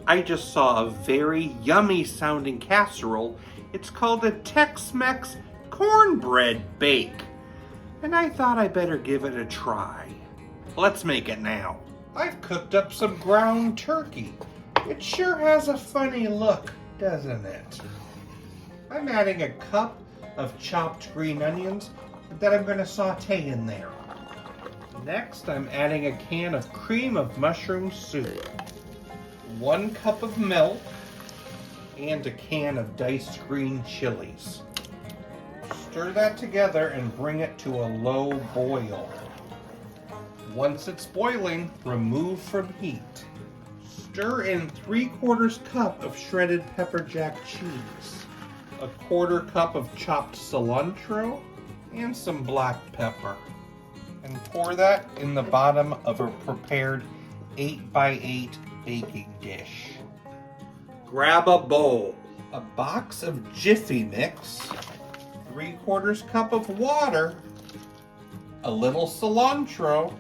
I just saw a very yummy sounding casserole. It's called a Tex-Mex Cornbread bake. And I thought I better give it a try. Let's make it now. I've cooked up some ground turkey. It sure has a funny look, doesn't it? I'm adding a cup of chopped green onions that I'm going to saute in there. Next, I'm adding a can of cream of mushroom soup, 1 cup of milk, and a can of diced green chilies. Stir that together and bring it to a low boil. Once it's boiling, remove from heat. Stir in 3/4 cup of shredded pepper jack cheese, a 1/4 cup of chopped cilantro, and some black pepper. And pour that in the bottom of a prepared 8x8 baking dish. Grab a bowl, a box of jiffy mix, 3/4 cup of water, a little cilantro,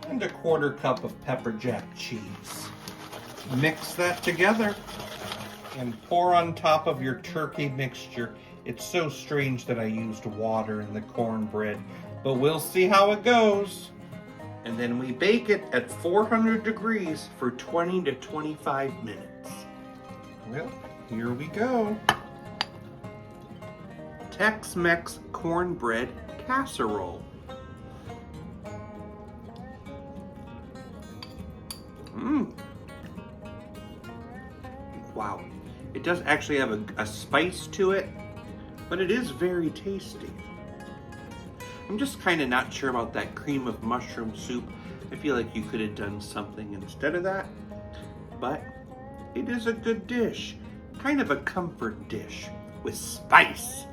and a 1/4 cup of pepper jack cheese. Mix that together and pour on top of your turkey mixture. It's so strange that I used water in the cornbread, but we'll see how it goes. And then we bake it at 400 degrees for 20 to 25 minutes. Well, here we go. Tex-Mex Cornbread Casserole. Wow, it does actually have a spice to it, but it is very tasty. I'm just kind of not sure about that cream of mushroom soup. I feel like you could have done something instead of that, but it is a good dish. Kind of a comfort dish with spice.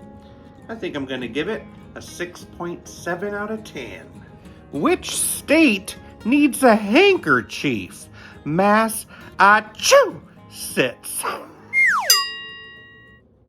I think I'm gonna give it a 6.7 out of 10. Which state needs a handkerchief? Massachusetts.